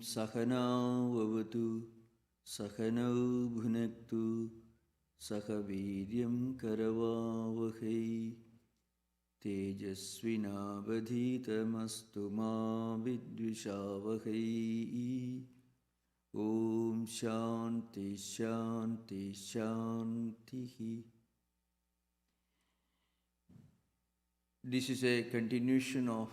Sahanau Vavatu Sahanau Bhunaktu Sahaviryam Karavavahai Tejasvinavadhitamastu ma vidvishavahai. Om Shanti Shanti Shanti. This is a continuation of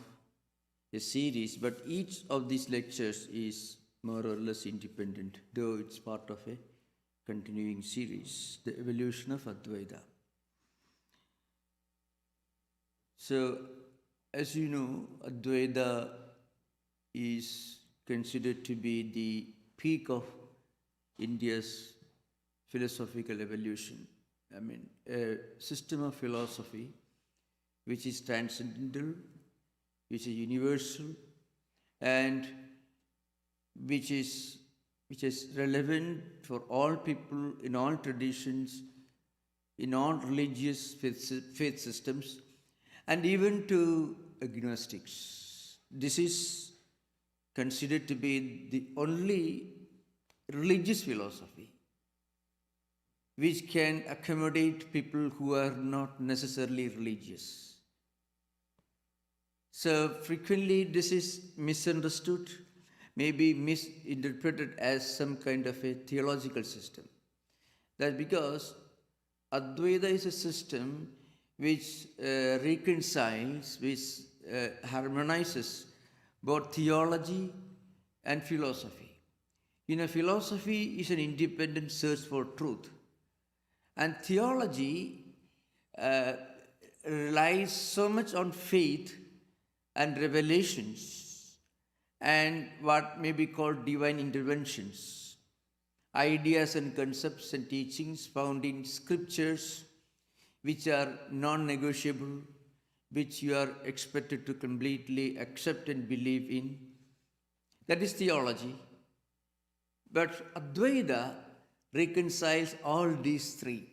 a series, but each of these lectures is more or less independent, though it's part of a continuing series, the evolution of Advaita. So, as you know, Advaita is considered to be the peak of India's philosophical evolution. I mean, a system of philosophy which is transcendental, which is universal, and which is relevant for all people in all traditions, in all religious faith systems, and even to agnostics. This is considered to be the only religious philosophy which can accommodate people who are not necessarily religious. So frequently this is misunderstood, maybe misinterpreted as some kind of a theological system. That's because Advaita is a system which reconciles, which harmonizes both theology and philosophy. You know, philosophy is an independent search for truth, and theology relies so much on faith and revelations and what may be called divine interventions, ideas and concepts and teachings found in scriptures which are non-negotiable, which you are expected to completely accept and believe in. That is theology. But Advaita reconciles all these three.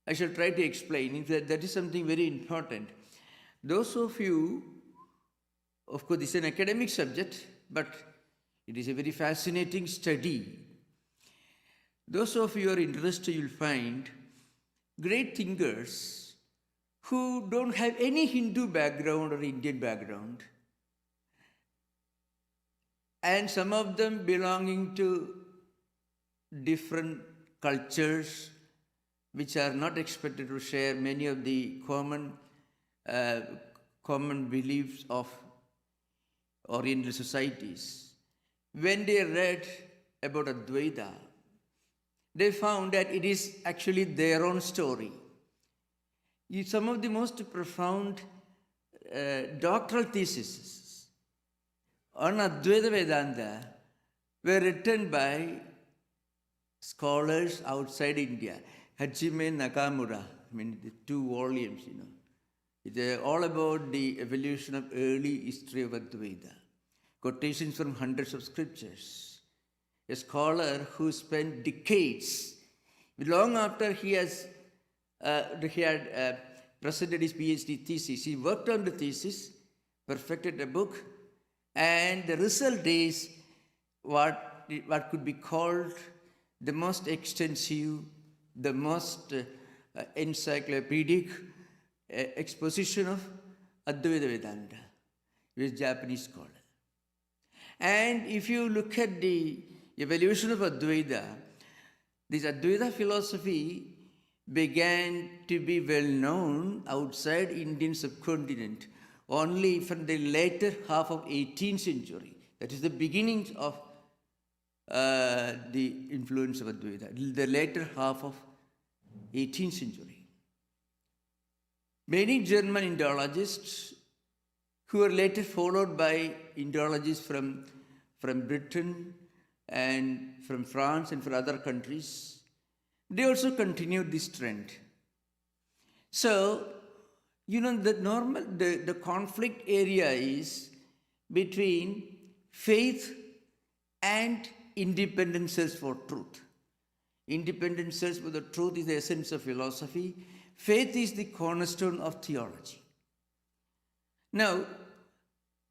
I shall try to explain that is something very important. Those of you, of course, this is an academic subject, but it is a very fascinating study. Those of you who are interested, you'll find great thinkers who don't have any Hindu background or Indian background, and some of them belonging to different cultures which are not expected to share many of the common beliefs of Oriental societies. When they read about Advaita, they found that it is actually their own story. Some of the most profound doctoral theses on Advaita Vedanta were written by scholars outside India. Hajime Nakamura, I mean, the 2 volumes, you know. It's all about the evolution of early history of Advaita. Quotations from hundreds of scriptures. A scholar who spent decades, long after he had presented his PhD thesis, he worked on the thesis, perfected the book, and the result is what could be called the most extensive, the most encyclopedic exposition of Advaita Vedanta. He was a Japanese scholar. And if you look at the evolution of Advaita, this Advaita philosophy began to be well known outside Indian subcontinent only from the later half of 18th century. That is the beginnings of the influence of Advaita, the later half of 18th century. Many German Indologists, who were later followed by Indologists from Britain and from France and from other countries, they also continued this trend. So, you know, the conflict area is between faith and independent search for truth. Independent search for the truth is the essence of philosophy. Faith is the cornerstone of theology. Now,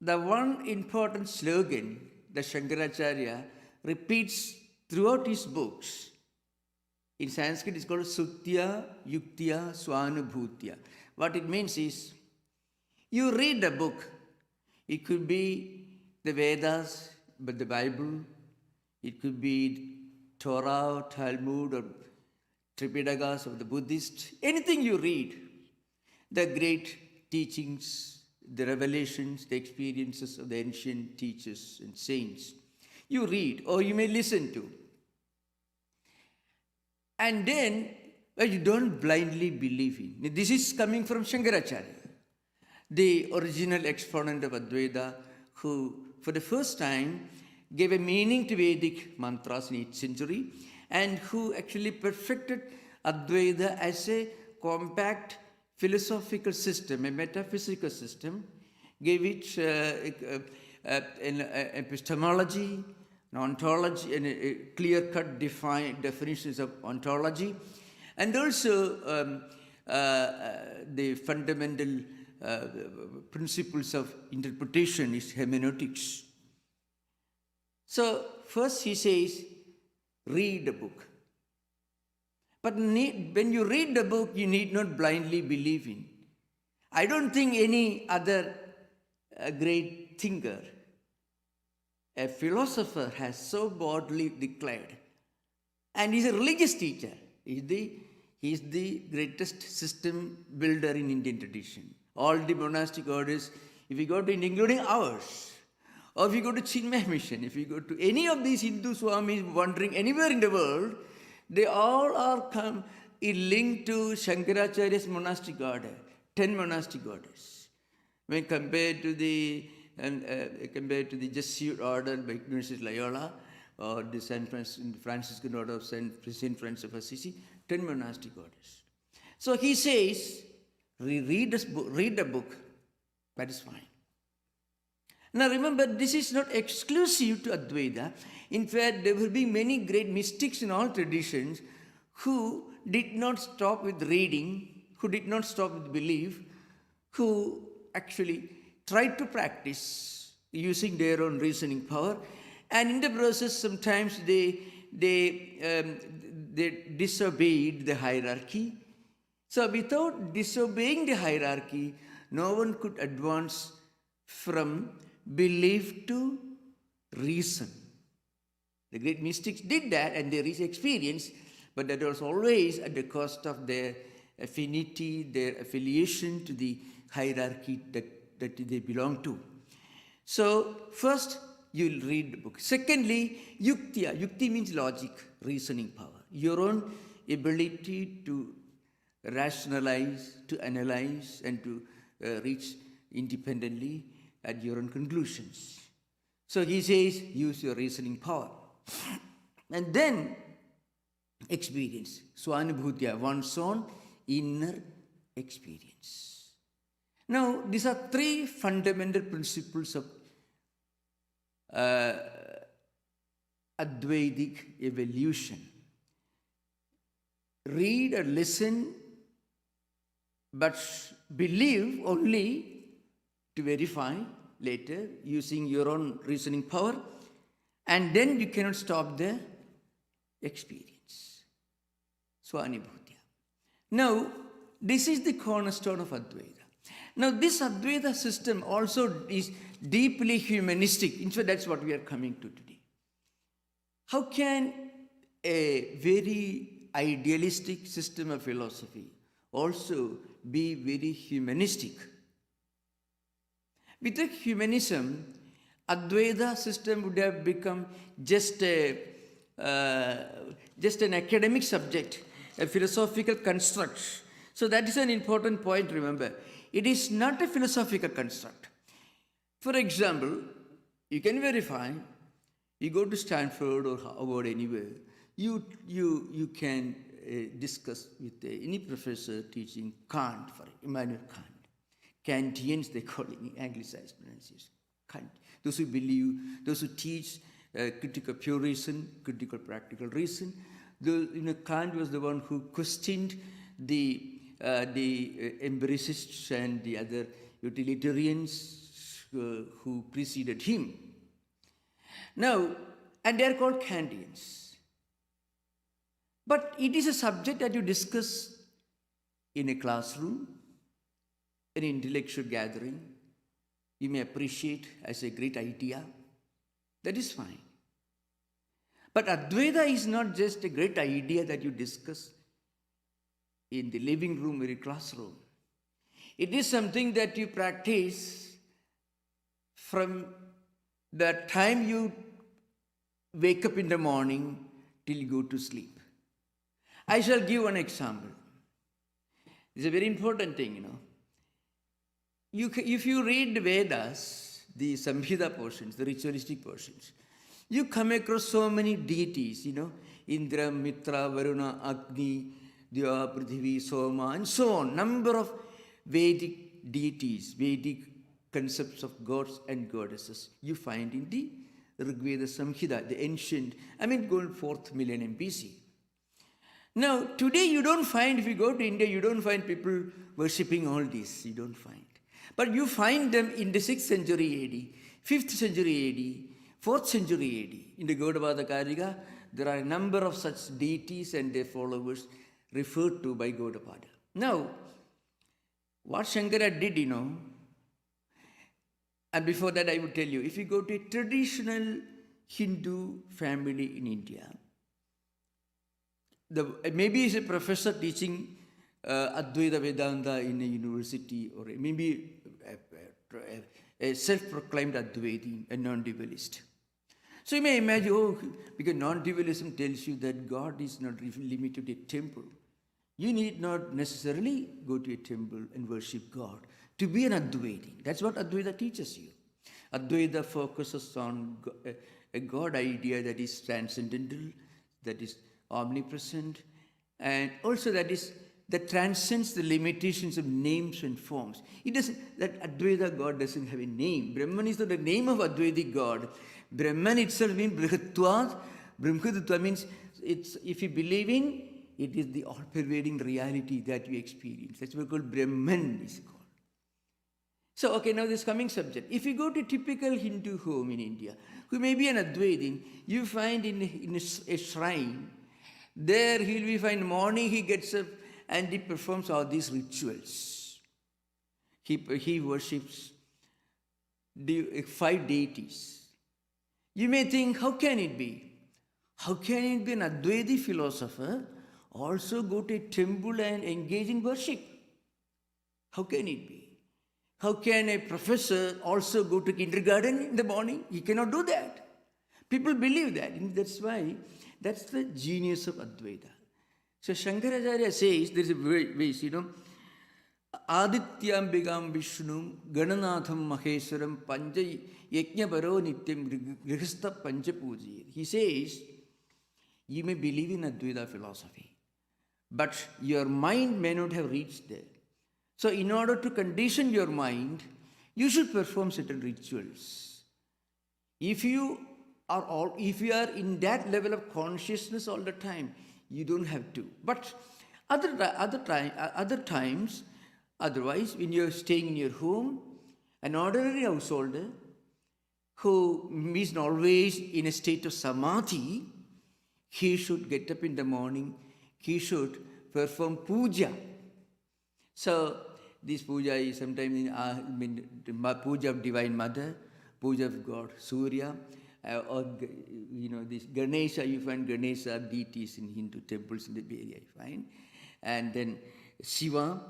the one important slogan the Shankaracharya repeats throughout his books. In Sanskrit, it's called Sutya Yuktya Swanubhutya. What it means is, you read a book. It could be the Vedas, but the Bible. It could be Torah, or Talmud, or Tripitakas of the Buddhist. Anything you read, the great teachings, the revelations, the experiences of the ancient teachers and saints, you read or you may listen to. And then, well, you don't blindly believe in. This is coming from Shankaracharya, the original exponent of Advaita, who for the first time gave a meaning to Vedic mantras in 8th century, and who actually perfected Advaita as a compact philosophical system, a metaphysical system, gave it an epistemology, an ontology, and a clear-cut definitions of ontology, and also the fundamental principles of interpretation is hermeneutics. So first he says, read a book. But when you read the book, you need not blindly believe in. I don't think any other great thinker, a philosopher, has so boldly declared. And he's a religious teacher. He's the greatest system builder in Indian tradition. All the monastic orders, if you go to India, including ours, or if you go to Chinmay Mission, if you go to any of these Hindu Swamis wandering anywhere in the world, they all are linked to Shankaracharya's monastic order, 10 monastic orders. When compared to the Jesuit order by Ignatius Loyola, or the Franciscan order of Saint Francis of Assisi, 10 monastic orders. So he says, read a book, that is fine. Now remember, this is not exclusive to Advaita. In fact, there will be many great mystics in all traditions who did not stop with reading, who did not stop with belief, who actually tried to practice using their own reasoning power, and in the process sometimes they disobeyed the hierarchy. So without disobeying the hierarchy, no one could advance from belief to reason. The great mystics did that, and there is experience, but that was always at the cost of their affinity, their affiliation to the hierarchy that they belong to. So first, you'll read the book. Secondly, yuktya. Yukti means logic, reasoning power. Your own ability to rationalize, to analyze, and to reach independently at your own conclusions. So he says, use your reasoning power. And then, experience. Swanubhutya, one's own inner experience. Now, these are three fundamental principles of Advaitic evolution. Read or listen, but believe only to verify later using your own reasoning power, and then you cannot stop the experience. Swanubhutya. Now, this is the cornerstone of Advaita. Now, this Advaita system also is deeply humanistic. In fact, that's what we are coming to today. How can a very idealistic system of philosophy also be very humanistic? Without humanism, Advaita system would have become just an academic subject, a philosophical construct. So that is an important point, remember. It is not a philosophical construct. For example, you can verify, you go to Stanford or Harvard anywhere, you can discuss with any professor teaching Kant, for Immanuel Kant. Kantians, they call it in anglicized pronunciation, Kant. Those who believe, those who teach critical pure reason, critical practical reason. Kant was the one who questioned the empiricists and the other utilitarians who preceded him. Now, and they are called Kantians. But it is a subject that you discuss in a classroom, an intellectual gathering. You may appreciate as a great idea. That is fine. But Advaita is not just a great idea that you discuss in the living room or a classroom. It is something that you practice from the time you wake up in the morning till you go to sleep. I shall give one example. It's a very important thing, If you read the Vedas, the Samhita portions, the ritualistic portions, you come across so many deities, Indra, Mitra, Varuna, Agni, Deva, Prithvi, Soma, and so on. Number of Vedic deities, Vedic concepts of gods and goddesses you find in the Rigveda Samhita, the ancient, going 4th millennium BC. Now, today you don't find, if you go to India, you don't find people worshipping all these. You don't find. But you find them in the 6th century AD, 5th century AD, 4th century AD. In the Gaudapada Karika, there are a number of such deities and their followers referred to by Gaudapada. Now, what Shankara did, and before that I would tell you, if you go to a traditional Hindu family in India, maybe he's a professor teaching Advaita Vedanta in a university, or maybe a self-proclaimed Advaiti, a non-dualist. So you may imagine, because non-dualism tells you that God is not limited to a temple. You need not necessarily go to a temple and worship God to be an Advaiti. That's what Advaita teaches you. Advaita focuses on a God idea that is transcendental, that is omnipresent, and also that transcends the limitations of names and forms. That Advaita God doesn't have a name. Brahman is not the name of Advaita God. Brahman itself means Brihatvat. Brahmadutva means if you believe in, it is the all-pervading reality that you experience. That's what we call Brahman is called. So, now this coming subject. If you go to a typical Hindu home in India, who may be an Advaitin, you find in a shrine, there he will find morning he gets up and he performs all these rituals. He worships 5 deities. You may think, how can it be? How can it be an Advaiti philosopher also go to a temple and engage in worship? How can it be? How can a professor also go to kindergarten in the morning? He cannot do that. People believe that. And that's why, that's the genius of Advaita. So Shankaracharya says, there's a verse, Adityambigam Vishnum Gananatham Maheswaram Panja Yajnaparo Nityam Grihastha Panchapuji. He says, you may believe in Advaita philosophy, but your mind may not have reached there. So in order to condition your mind, you should perform certain rituals. If you are in that level of consciousness all the time, you don't have to. But other times, otherwise, when you're staying in your home, an ordinary householder who is always in a state of samadhi, he should get up in the morning, he should perform puja. So this puja is sometimes puja of Divine Mother, puja of God Surya, or this Ganesha. You find Ganesha deities in Hindu temples in the Bay Area. You find, and then Shiva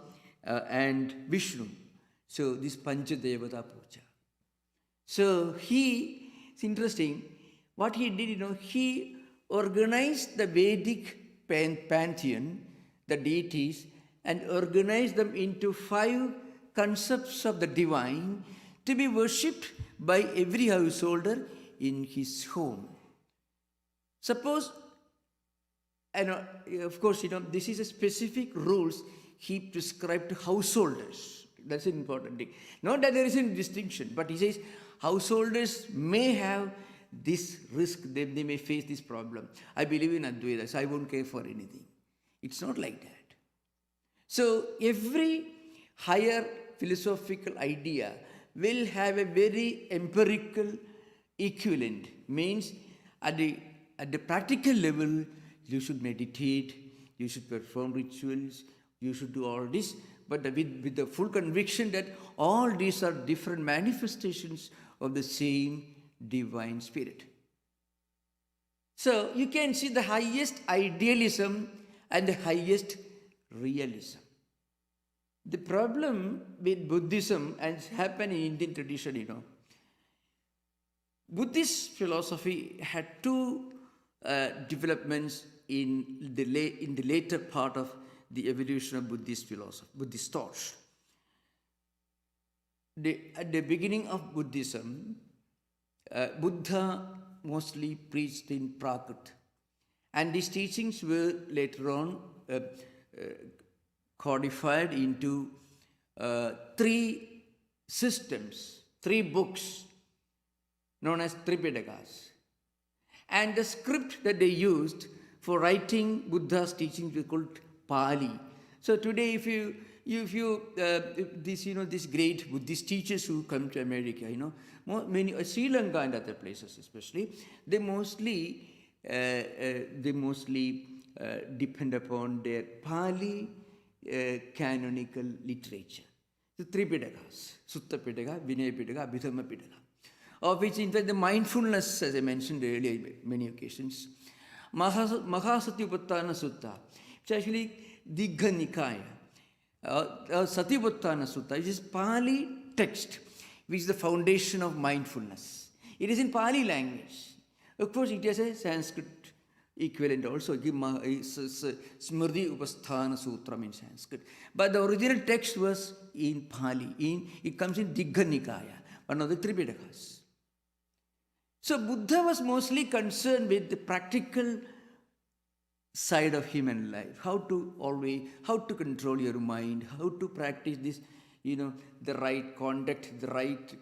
and Vishnu. So this Panchadevata puja. So it's interesting. What he did, he organized the Vedic pantheon, the deities, and organized them into 5 concepts of the divine to be worshipped by every householder in his home. Suppose, and of course, this is a specific rules he prescribed to householders. That's an important thing. Not that there is a distinction, but he says householders may have this risk, they may face this problem. I believe in Advaita, so I won't care for anything. It's not like that. So every higher philosophical idea will have a very empirical equivalent means at the practical level, you should meditate, you should perform rituals, you should do all this, but with the full conviction that all these are different manifestations of the same divine spirit. So you can see the highest idealism and the highest realism. The problem with Buddhism, and it's happened in Indian tradition, Buddhist philosophy had two developments in the later part of the evolution of Buddhist philosophy, Buddhist thought. At the beginning of Buddhism, Buddha mostly preached in Prakrit, and these teachings were later on codified into three systems, three books known as Tripitakas. And the script that they used for writing Buddha's teachings was called Pali. So today, if you these great Buddhist teachers who come to America, many Sri Lanka and other places especially, they mostly depend upon their Pali canonical literature. The three Pitakas, Sutta Pitaka, Vinaya Pitaka, Abhidhamma Pitaka, of which in fact the mindfulness, as I mentioned earlier many occasions, Mahasatiupattana Sutta, which is actually Digha Nikaya, Satiupattana Sutta, which is Pali text, which is the foundation of mindfulness. It is in Pali language. Of course, it has a Sanskrit equivalent also, Smriti Upasthana Sutra in Sanskrit. But the original text was in Pali. It comes in Digha Nikaya, one of the Tripitakas. So Buddha was mostly concerned with the practical side of human life, how to control your mind, how to practice this, the right conduct, the right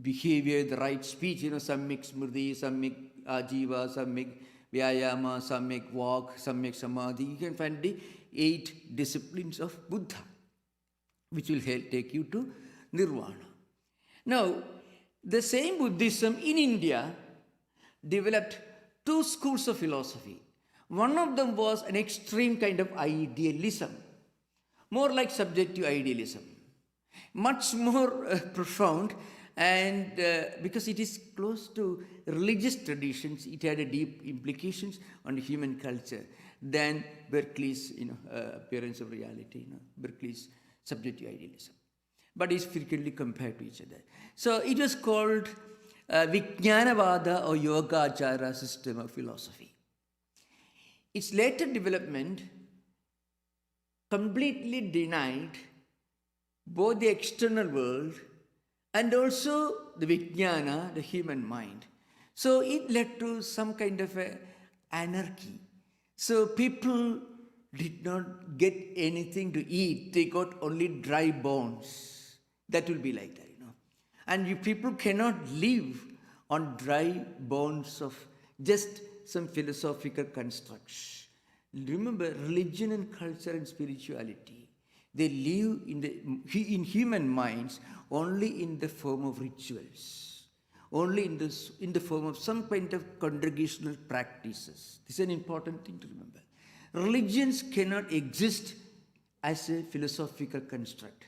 behavior, the right speech, Samyak Smriti, Samyak Ajiva, Samyak Vyayama, Samyak Walk, Samyak Samadhi. You can find the 8 disciplines of Buddha, which will take you to Nirvana. Now, the same Buddhism in India developed 2 schools of philosophy. One of them was an extreme kind of idealism, more like subjective idealism, much more profound, and because it is close to religious traditions, it had a deep implications on human culture than Berkeley's appearance of reality, Berkeley's subjective idealism. But it's frequently compared to each other. So it was called Vijnanavada or Yogacara system of philosophy. Its later development completely denied both the external world and also the Vijnana, the human mind. So it led to some kind of anarchy. So people did not get anything to eat. They got only dry bones. That will be like that, And people cannot live on dry bones of just some philosophical constructs. Remember, religion and culture and spirituality, they live in human minds only in the form of rituals, only in the form of some kind of congregational practices. This is an important thing to remember. Religions cannot exist as a philosophical construct.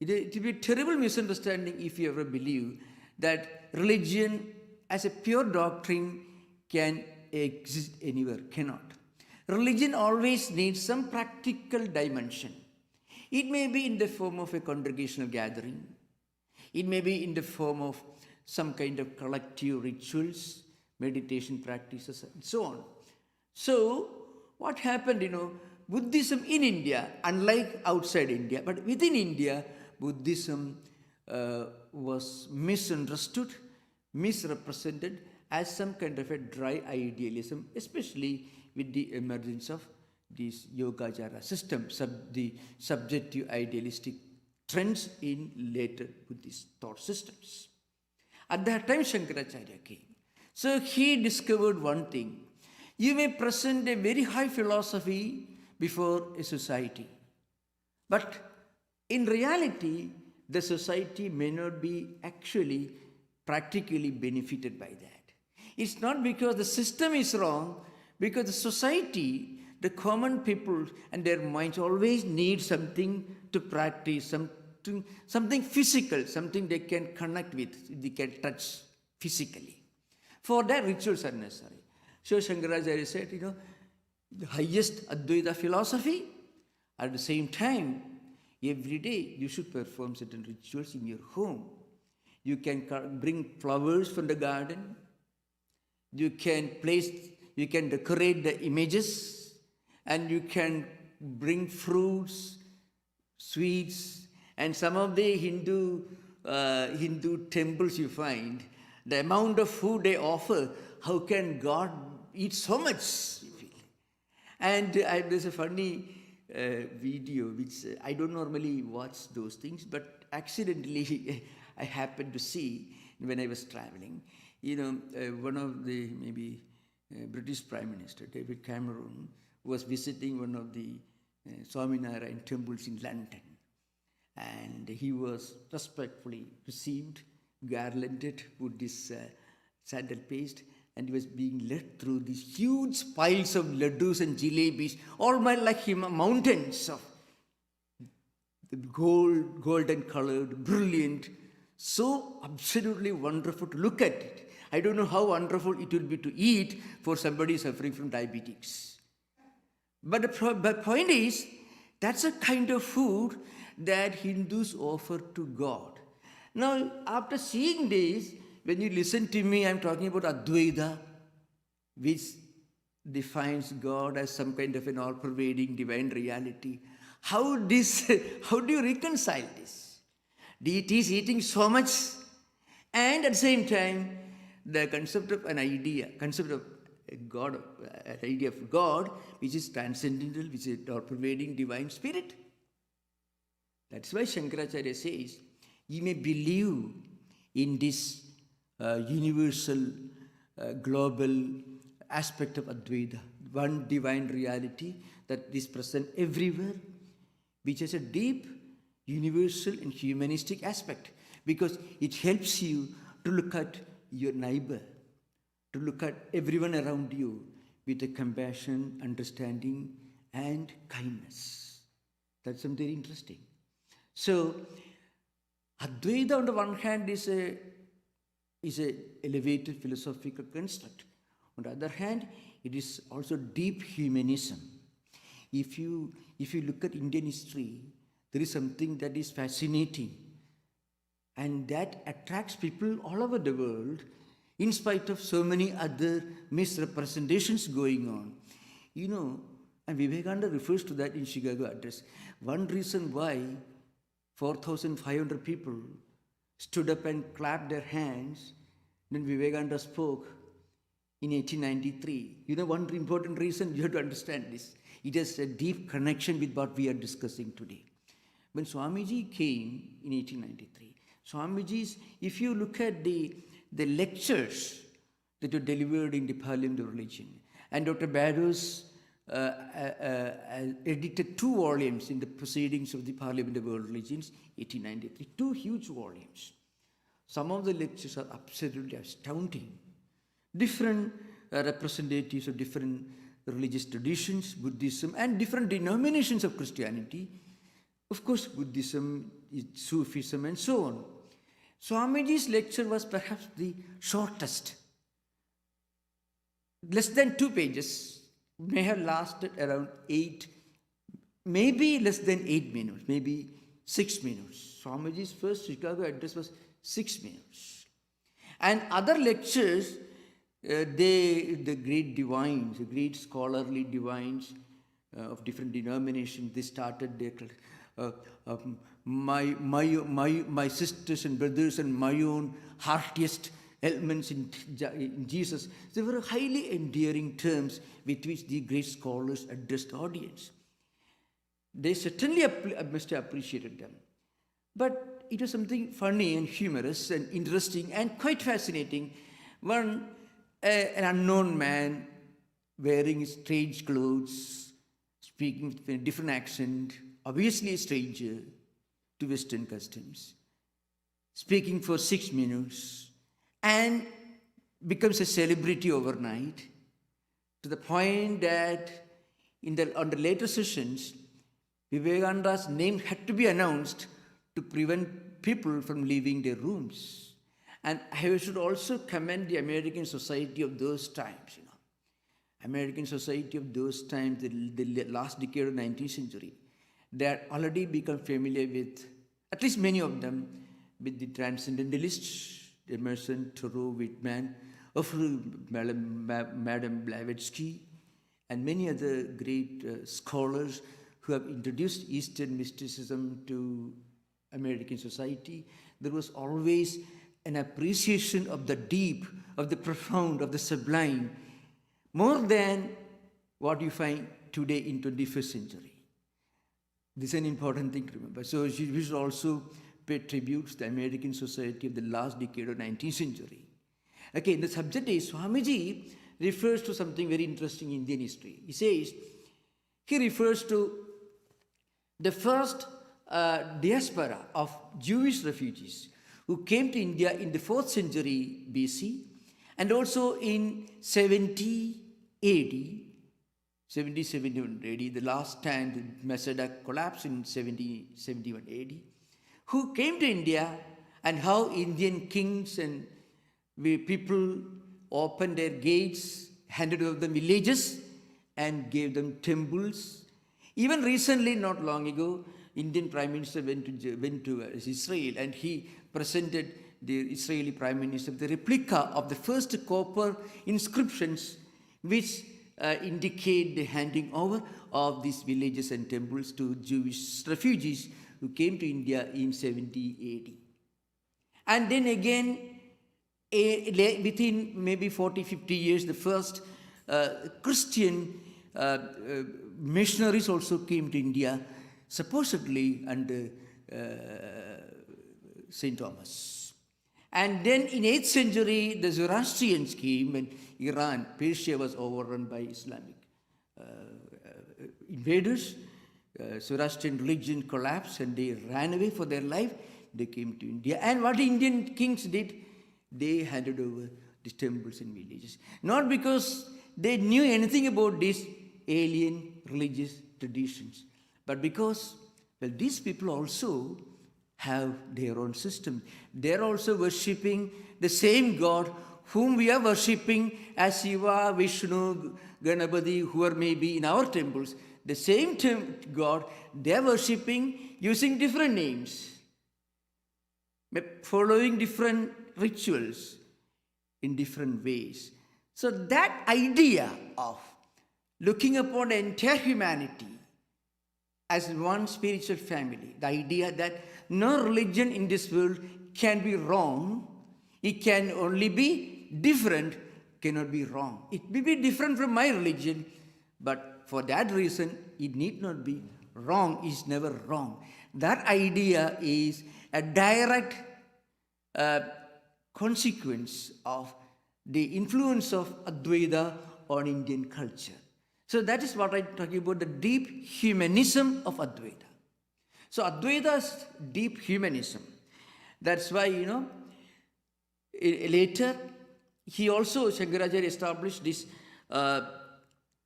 It will be a terrible misunderstanding if you ever believe that religion as a pure doctrine can exist anywhere. Cannot. Religion always needs some practical dimension. It may be in the form of a congregational gathering. It may be in the form of some kind of collective rituals, meditation practices, and so on. So, what happened, Buddhism in India, unlike outside India, but within India, Buddhism was misunderstood, misrepresented as some kind of a dry idealism, especially with the emergence of these Yogacara systems, the subjective idealistic trends in later Buddhist thought systems. At that time, Shankaracharya came. So he discovered one thing. You may present a very high philosophy before a society, but in reality, the society may not be actually practically benefited by that. It's not because the system is wrong, because the society, the common people and their minds always need something to practice, something physical, something they can connect with, they can touch physically. For that, rituals are necessary. So Shankaracharya said, the highest Advaita philosophy, at the same time, every day you should perform certain rituals in your home. You can bring flowers from the garden. You can decorate the images, and you can bring fruits, sweets, and some of the Hindu temples you find, the amount of food they offer, how can God eat so much? And there's a funny video, which I don't normally watch those things, but accidentally I happened to see when I was traveling. One of the British Prime Minister, David Cameron, was visiting one of the Swami Tattwamayananda temples in London. And he was respectfully received, garlanded with this sandal paste, and he was being led through these huge piles of laddus and jalebis, all like mountains of golden colored, brilliant, so absolutely wonderful to look at it. I don't know how wonderful it will be to eat for somebody suffering from diabetes. But the point is, that's a kind of food that Hindus offer to God. Now, after seeing this, when you listen to me, I'm talking about Advaita, which defines God as some kind of an all-pervading divine reality. How do you reconcile this? Deities eating so much, and at the same time, the concept of an idea of God, an idea of God, which is transcendental, which is all-pervading divine spirit. That's why Shankaracharya says, you may believe in this universal, global aspect of Advaita, one divine reality that is present everywhere, which has a deep, universal and humanistic aspect, because it helps you to look at your neighbor, to look at everyone around you with a compassion, understanding, and kindness. That's something very interesting. So, Advaita on the one hand is a elevated philosophical construct. On the other hand, it is also deep humanism. If you look at Indian history, there is something that is fascinating, and that attracts people all over the world, in spite of so many other misrepresentations going on. And Vivekananda refers to that in Chicago Address. One reason why 4,500 people stood up and clapped their hands when Vivekananda spoke in 1893. One important reason, you have to understand this. It has a deep connection with what we are discussing today. When Swamiji came in 1893, Swamiji's, if you look at the lectures that were delivered in the Parliament of Religion, and Dr. Bados edited 2 volumes in the Proceedings of the Parliament of World Religions, 1893, 2 huge volumes. Some of the lectures are absolutely astounding. Different representatives of different religious traditions, Buddhism, and different denominations of Christianity. Of course, Buddhism, Sufism, and so on. Swamiji's lecture was perhaps the shortest. Less than 2 pages, may have lasted around 8, maybe less than 8 minutes, maybe 6 minutes. Swamiji's first Chicago address was 6 minutes. And other lectures, the great divines, the great scholarly divines of different denominations, they started their my sisters and brothers and my own heartiest elements in Jesus. They were highly endearing terms with which the great scholars addressed the audience. They certainly must have appreciated them. But it was something funny and humorous and interesting and quite fascinating. An unknown man wearing strange clothes, speaking with a different accent, obviously a stranger to Western customs, speaking for 6 minutes, and becomes a celebrity overnight, to the point that on the later sessions, Vivekananda's name had to be announced to prevent people from leaving their rooms. And I should also commend the American society of those times, American society of those times, the last decade of the 19th century. They had already become familiar with, at least many of them, with the transcendentalists, Emerson, Thoreau, Whitman, Madame Blavatsky, and many other great scholars who have introduced Eastern mysticism to American society. There was always an appreciation of the deep, of the profound, of the sublime, more than what you find today in 21st century. This is an important thing to remember. So we should also pay tribute to the American society of the last decade of 19th century. Okay, the subject is, Swamiji refers to something very interesting in Indian history. He refers to the first diaspora of Jewish refugees who came to India in the 4th century BC and also in 70 AD, 71 AD, the last time the Masada collapsed in 71 AD, who came to India, and how Indian kings and people opened their gates, handed over them villages, and gave them temples. Even recently, not long ago, Indian Prime Minister went to Israel, and he presented the Israeli Prime Minister the replica of the first copper inscriptions which indicate the handing over of these villages and temples to Jewish refugees who came to India in 70 AD. And then again, within maybe 40, 50 years, the first Christian missionaries also came to India, supposedly under St. Thomas. And then in 8th century, the Zoroastrians came, and Iran, Persia was overrun by Islamic invaders. Zoroastrian religion collapsed, and they ran away for their life. They came to India. And what Indian kings did, they handed over the temples and villages. Not because they knew anything about these alien religious traditions, but because, well, these people also have their own system. They're also worshipping the same God whom we are worshipping as Shiva, Vishnu, Ganapati, who are maybe in our temples. The same God they're worshipping using different names, following different rituals in different ways. So that idea of looking upon the entire humanity as one spiritual family, the idea that no religion in this world can be wrong, it can only be different, cannot be wrong. It may be different from my religion, but for that reason, it need not be wrong, is never wrong. That idea is a direct consequence of the influence of Advaita on Indian culture. So that is what I'm talking about, the deep humanism of Advaita. So Advaita's deep humanism. That's why, later, Shankaracharya established this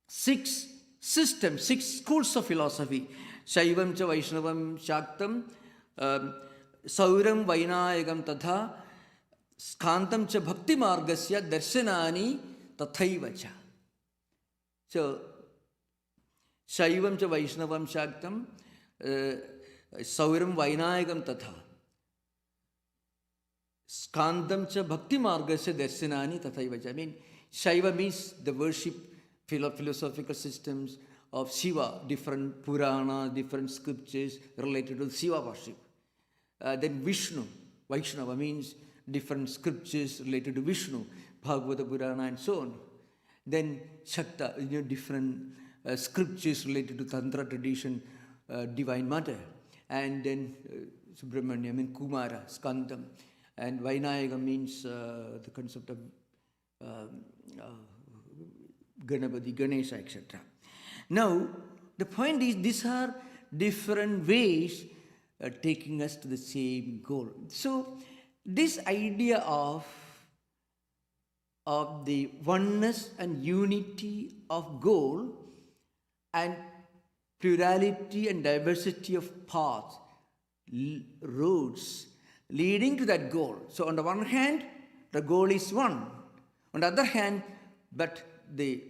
6 systems, 6 schools of philosophy. Shaivam cha Vaishnavam Shaktam, Sauram Vainayagam Tatha, Skantam cha Bhakti Margasya Darshanani Tathaiva cha. So, Shaivam cha Vaishnavam Shaktam, Sauram Vainayagam Tatha, Skandam cha Bhakti Margasya Darshanani Tathaiva cha. I mean, Shaiva means the worship, philosophical systems of Shiva, different Purana, different scriptures related to Shiva worship. Then Vishnu, Vaishnava means different scriptures related to Vishnu, Bhagavata Purana and so on. Then Shakta, different scriptures related to Tantra tradition, Divine Mother. And then Subramanya, Kumara, Skandam. And Vainayaka means the concept of Ganapati, Ganesha, etc. Now, the point is, these are different ways taking us to the same goal. So, this idea of of the oneness and unity of goal and plurality and diversity of paths, roads leading to that goal. So on the one hand, the goal is one. On the other hand, but the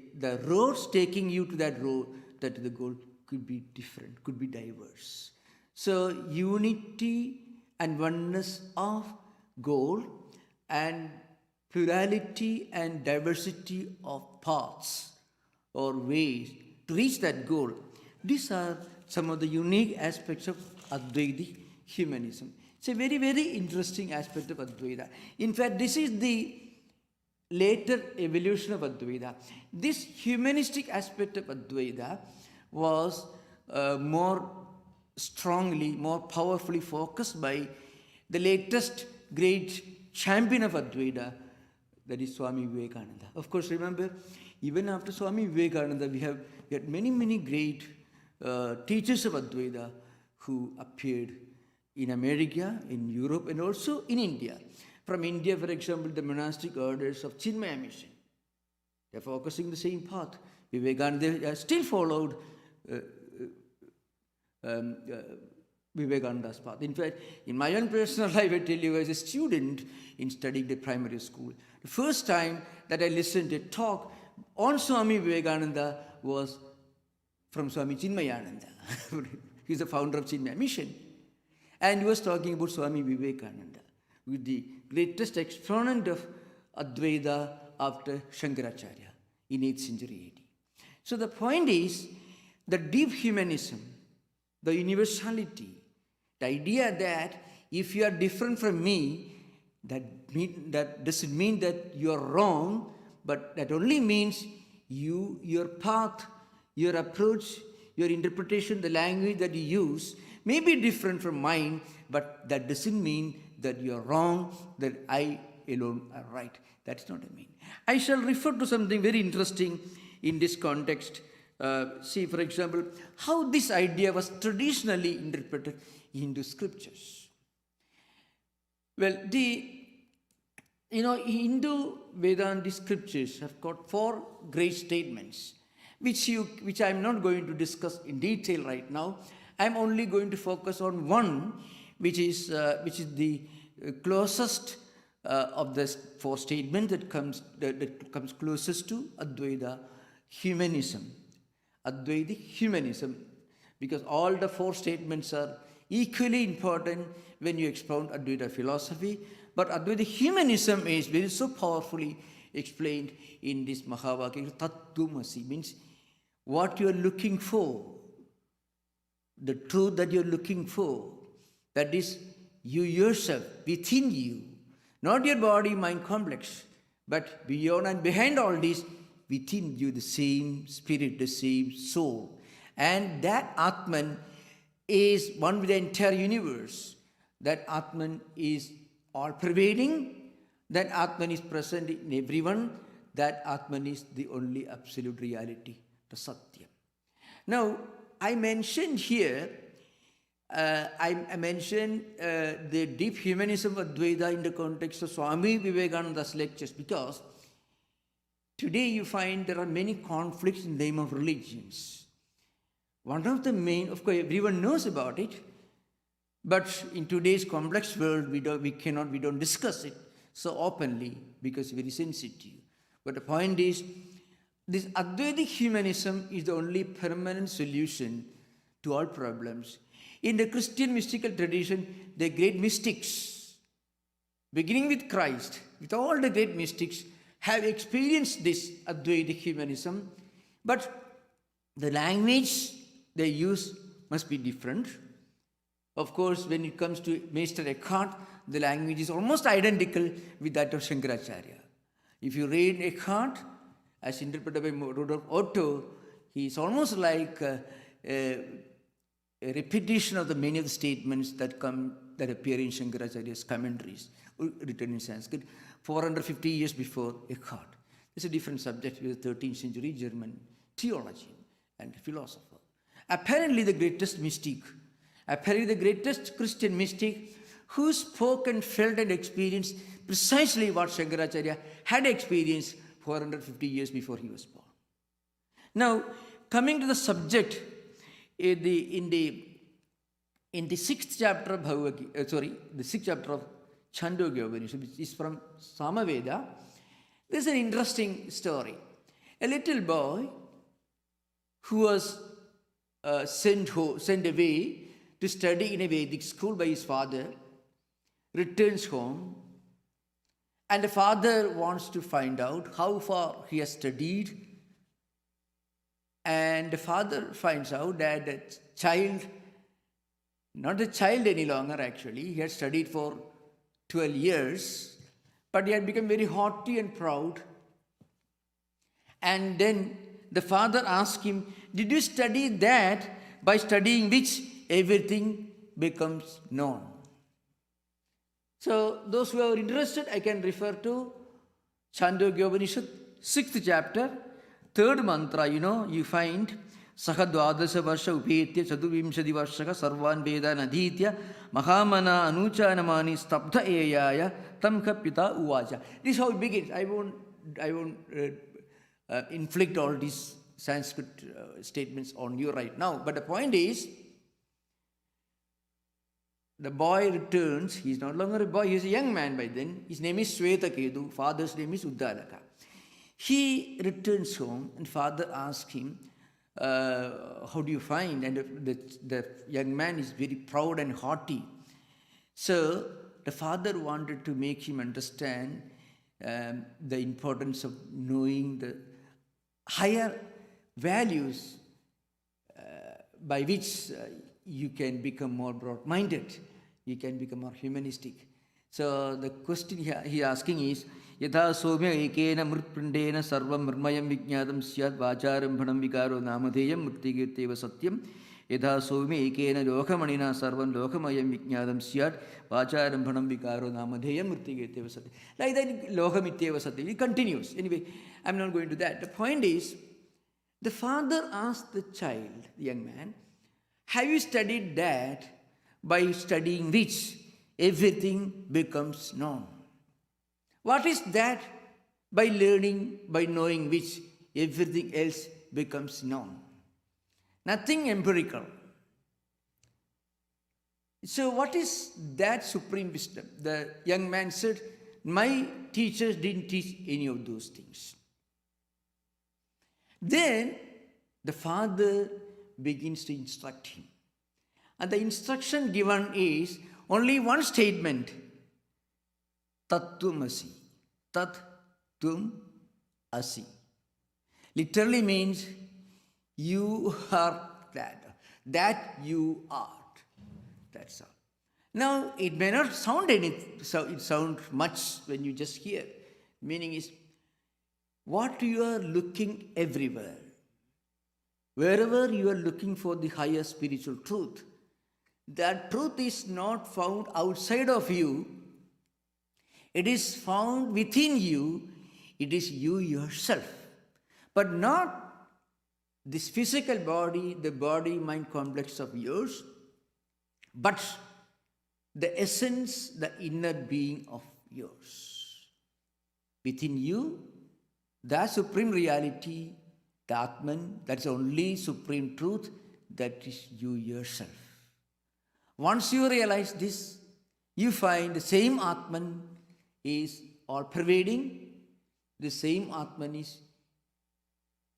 roads taking you to that road, that the goal could be different, could be diverse. So unity and oneness of goal and plurality and diversity of paths or ways to reach that goal. These are some of the unique aspects of Advaita humanism. It's a very, very interesting aspect of Advaita. In fact, this is the later evolution of Advaita. This humanistic aspect of Advaita was more strongly, more powerfully focused by the latest great champion of Advaita, that is Swami Vivekananda. Of course, remember, even after Swami Vivekananda, we had many, many great teachers of Advaita who appeared in America, in Europe, and also in India. From India, for example, the monastic orders of Chinmaya mission. They are focusing the same path. Vivekananda still followed Vivekananda's path. In fact, in my own personal life, I tell you, as a student in studying the primary school, the first time that I listened to a talk on Swami Vivekananda was from Swami Chinmayananda. He's the founder of Chinmaya mission. And he was talking about Swami Vivekananda, with the greatest exponent of Advaita after Shankaracharya in 8th century AD. So the point is, the deep humanism, the universality, the idea that if you are different from me, that doesn't mean that you are wrong, but that only means your path, your approach, your interpretation, the language that you use may be different from mine, but that doesn't mean that you are wrong, that I alone are right. That's not what I mean. I shall refer to something very interesting in this context. See, for example, how this idea was traditionally interpreted into scriptures. Well, Hindu Vedanta scriptures have got 4 great statements, which I'm not going to discuss in detail right now. I'm only going to focus on one, which is the closest of the 4 statements that comes closest to Advaita humanism. Advaita humanism, because all the 4 statements are equally important when you expound Advaita philosophy, but Advaita humanism is very so powerfully explained in this Mahavakya. Tattwamasi means what you are looking for, the truth that you are looking for, that is you yourself, within you, not your body-mind complex, but beyond and behind all this, within you the same spirit, the same soul. And that Atman is one with the entire universe. That Atman is all-pervading. That Atman is present in everyone. That Atman is the only absolute reality, the Satyam. Now, I mentioned here, I mentioned the deep humanism of Advaita in the context of Swami Vivekananda's lectures, because today you find there are many conflicts in the name of religions. One of the main, of course, everyone knows about it, but in today's complex world, we don't discuss it so openly because it's very sensitive. But the point is, this Advaita humanism is the only permanent solution to all problems. In the Christian mystical tradition, the great mystics, beginning with Christ, with all the great mystics, have experienced this Advaita humanism, but the language they use must be different. Of course, when it comes to Meister Eckhart, the language is almost identical with that of Shankaracharya. If you read Eckhart, as interpreted by Rudolf Otto, he is almost like a repetition of the many of the statements that appear in Shankaracharya's commentaries, written in Sanskrit, 450 years before Eckhart. It's a different subject with the 13th century German theologian and philosopher. Apparently the greatest mystic, apparently the greatest Christian mystic who spoke and felt and experienced precisely what Shankaracharya had experienced 450 years before he was born. Now, coming to the subject, in the sixth chapter of the sixth chapter of Chandogya Upanishad, which is from Samaveda, there's an interesting story. A little boy who was sent away to study in a Vedic school by his father returns home, and the father wants to find out how far he has studied. And the father finds out that the child, not a child any longer actually, he had studied for 12 years, but he had become very haughty and proud. And then the father asked him, did you study that by studying which everything becomes known? So those who are interested, I can refer to Chandogya Upanishad, 6th chapter, 3rd mantra, you find Saha Dwadasa Varsha Upetya Chaturvimshadi Varshaka Sarvan Vedan Adhitya Mahamana Anuchanamani Stabdha Eyaya Tamka Pita Uvacha. This is how it begins. I won't inflict all these Sanskrit statements on you right now. But the point is, the boy returns. He's no longer a boy, he's a young man by then. His name is Swetaketu, father's name is Uddalaka. He returns home and father asks him, how do you find? And the young man is very proud and haughty. So the father wanted to make him understand the importance of knowing the higher values by which you can become more broad-minded, you can become more humanistic. So the question he asking is, Yatha somya ekena mritpindena sarvam mrmayam vijnadam syat vacharambhanam vikaro namadheyam mritigirteva satyam Yatha somya ekena lokamanina sarvam lokamayam vijnadam syat vacharambhanam vikaro namadheyam mritigirteva satyam. Like that, lokamityeva satyam. It continues. Anyway, I'm not going to that. The point is, the father asked the child, the young man, have you studied that by studying which everything becomes known? What is that by learning, by knowing which everything else becomes known? Nothing empirical. So what is that supreme wisdom? The young man said, my teachers didn't teach any of those things. Then the father begins to instruct him. And the instruction given is only one statement, Tattwamasi. Tat-tum asi. Literally means you are that you are. That's all. Now, it may not sound anything, so it sounds much when you just hear. Meaning is, what you are looking everywhere, wherever you are looking for the higher spiritual truth, that truth is not found outside of you, it is found within you, it is you yourself. But not this physical body, the body-mind complex of yours, but the essence, the inner being of yours. Within you, the supreme reality, the Atman, that's the only supreme truth, that is you yourself. Once you realize this, you find the same Atman is all-pervading, the same Atman is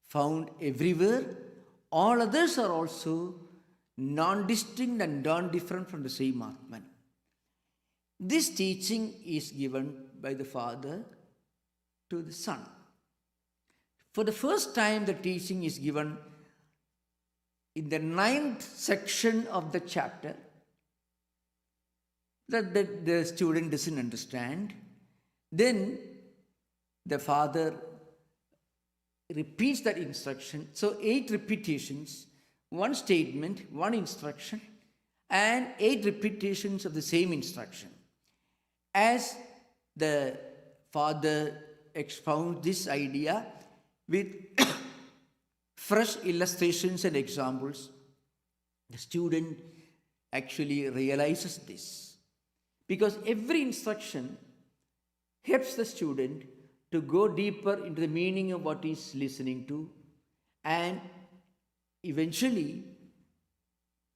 found everywhere. All others are also non-distinct and non-different from the same Atman. This teaching is given by the Father to the Son. For the first time, the teaching is given in the 9th section of the chapter that the student doesn't understand. Then the father repeats that instruction. So 8 repetitions, 1 statement, 1 instruction, and 8 repetitions of the same instruction. As the father expounds this idea with fresh illustrations and examples, the student actually realizes this. because every instruction helps the student to go deeper into the meaning of what he's listening to, and eventually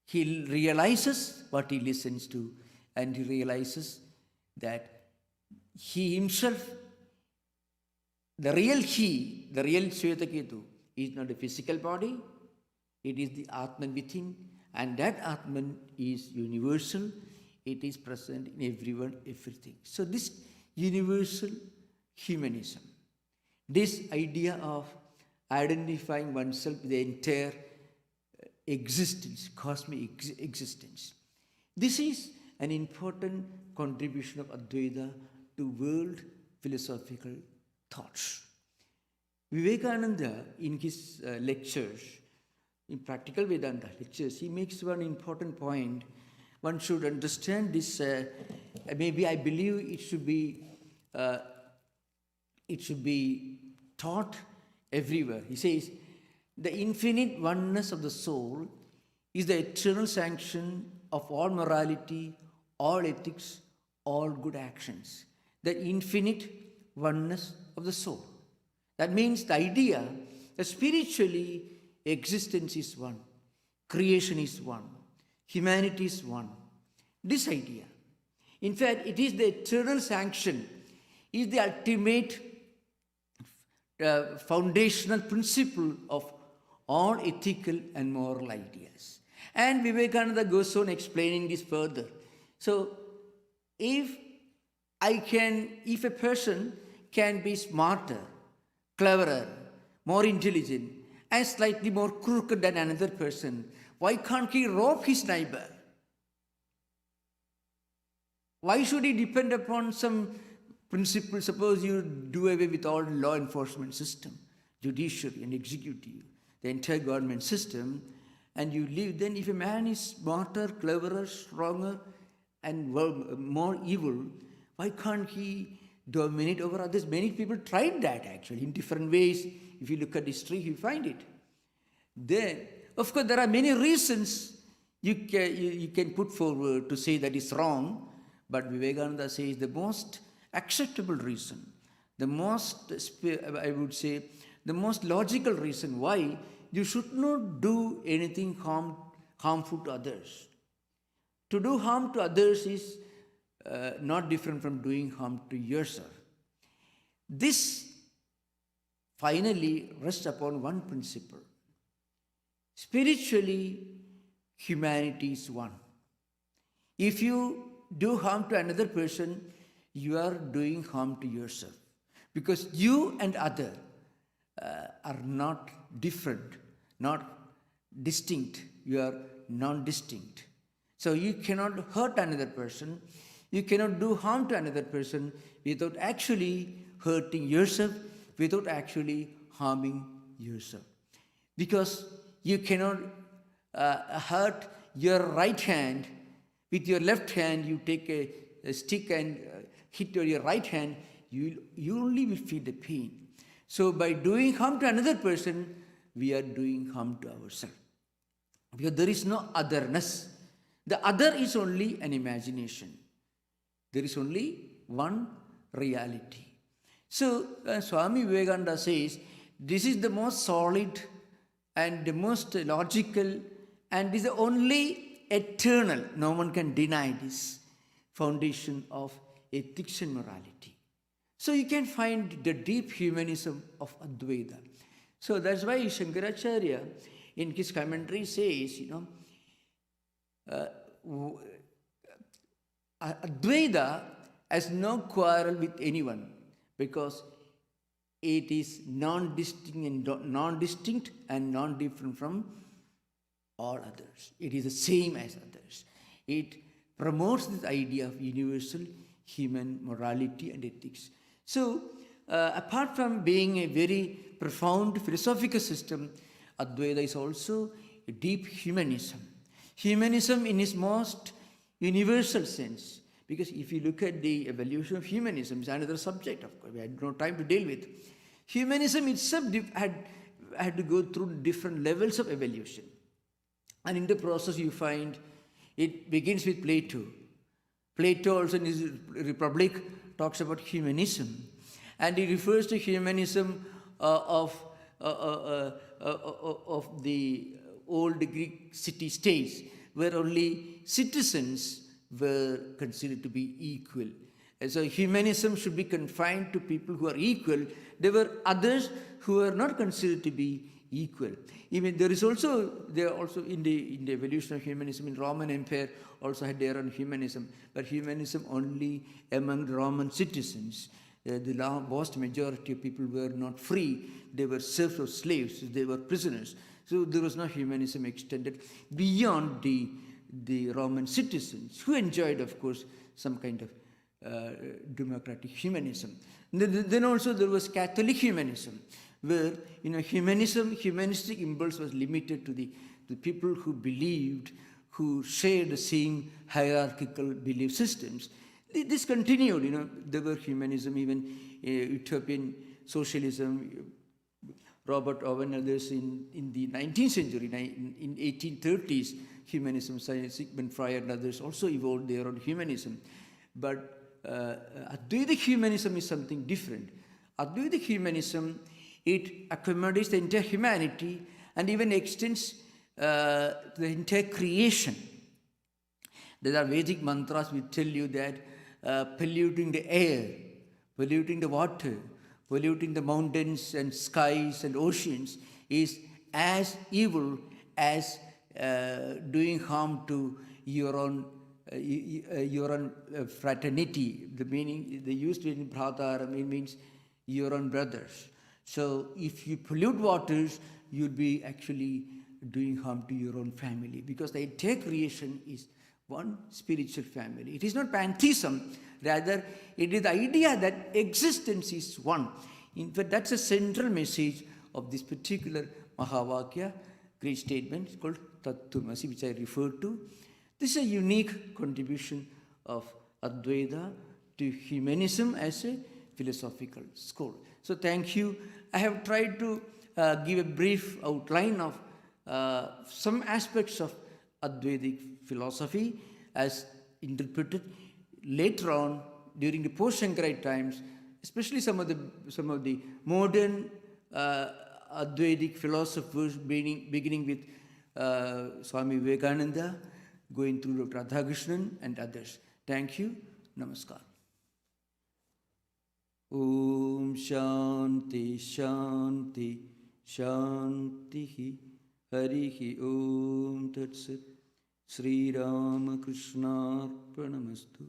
he realizes what he listens to, and he realizes that he himself, the real Shvetaketu, is not a physical body, it is the Atman within, and that Atman is universal, it is present in everyone, everything. So this universal humanism, this idea of identifying oneself with the entire existence, cosmic existence, this is an important contribution of Advaita to world philosophical thoughts. Vivekananda, in his lectures, in practical Vedanta lectures, he makes one important point. One should understand this. Maybe I believe it should be taught everywhere. He says, the infinite oneness of the soul is the eternal sanction of all morality, all ethics, all good actions. The infinite oneness of the soul. That means the idea that spiritually existence is one, creation is one, humanity is one. This idea, in fact, it is the eternal sanction, is the ultimate foundational principle of all ethical and moral ideas. And Vivekananda goes on explaining this further. So, if a person can be smarter, cleverer, more intelligent, and slightly more crooked than another person, why can't he rob his neighbor? Why should he depend upon some principle? Suppose you do away with all law enforcement system, judiciary and executive, the entire government system, and you live, then if a man is smarter, cleverer, stronger, and more evil, why can't he dominate over others? Many people tried that actually in different ways. If you look at history, you find it. Then, of course, there are many reasons you can put forward to say that is wrong, but Vivekananda says the most acceptable reason, the most, I would say, the most logical reason why you should not do anything harmful to others. To do harm to others is not different from doing harm to yourself. This finally rests upon one principle. Spiritually, humanity is one. If you do harm to another person, you are doing harm to yourself. Because you and other are not different, not distinct. You are non-distinct. So you cannot hurt another person. You cannot do harm to another person without actually hurting yourself, without actually harming yourself. Because you cannot hurt your right hand. With your left hand, you take a stick and hit your right hand, you only will feel the pain. So by doing harm to another person, we are doing harm to ourselves. Because there is no otherness. The other is only an imagination. There is only one reality. So Swami Vivekananda says, this is the most solid and the most logical and is the only eternal, no one can deny this, foundation of ethics and morality. So you can find the deep humanism of Advaita. So that's why Shankaracharya in his commentary says, Advaita has no quarrel with anyone because it is non-distinct and non-different from all others. It is the same as others. It promotes this idea of universal human morality and ethics. So, apart from being a very profound philosophical system, Advaita is also a deep humanism. Humanism in its most universal sense. Because if you look at the evolution of humanism, it's another subject, of course, we had no time to deal with. Humanism itself had to go through different levels of evolution. And in the process you find it begins with Plato. Plato also in his Republic talks about humanism. And he refers to humanism of the old Greek city-states, where only citizens were considered to be equal. And so humanism should be confined to people who are equal. There were others who were not considered to be equal. Even there are also in the evolution of humanism in Roman Empire also had their own humanism, but humanism only among the Roman citizens. The vast majority of people were not free. They were serfs or slaves. They were prisoners. So there was no humanism extended beyond the Roman citizens, who enjoyed, of course, some kind of democratic humanism. Then also there was Catholic humanism, where humanistic impulse was limited to the people who believed, who shared the same hierarchical belief systems. This continued, there were humanism, even utopian socialism. Robert Owen and others in the 19th century, in 1830s, humanism, Sigmund Freud and others also evolved their own humanism. But Advaita humanism is something different. Advaita humanism, it accommodates the entire humanity and even extends the entire creation. There are Vedic mantras which tell you that polluting the air, polluting the water, polluting the mountains and skies and oceans is as evil as doing harm to your own fraternity. The meaning they used in Bhratara means your own brothers. So if you pollute waters, you'll be actually doing harm to your own family, because the entire creation is one spiritual family. It is not pantheism, rather it is the idea that existence is one. In fact, that's a central message of this particular Mahavakya, great statement called Tattwamasi, which I referred to. This is a unique contribution of Advaita to humanism as a philosophical school. So thank you. I have tried to give a brief outline of some aspects of Advaitic philosophy as interpreted later on during the post-Shankarite times, especially some of the modern Advaitic philosophers, beginning with Swami Vivekananda, going through Dr. Radhakrishnan and others. Thank you. Namaskar. Om Shanti Shanti Shanti Harihi Om Tat Sat. Sri Rama Krishna Pranamastu.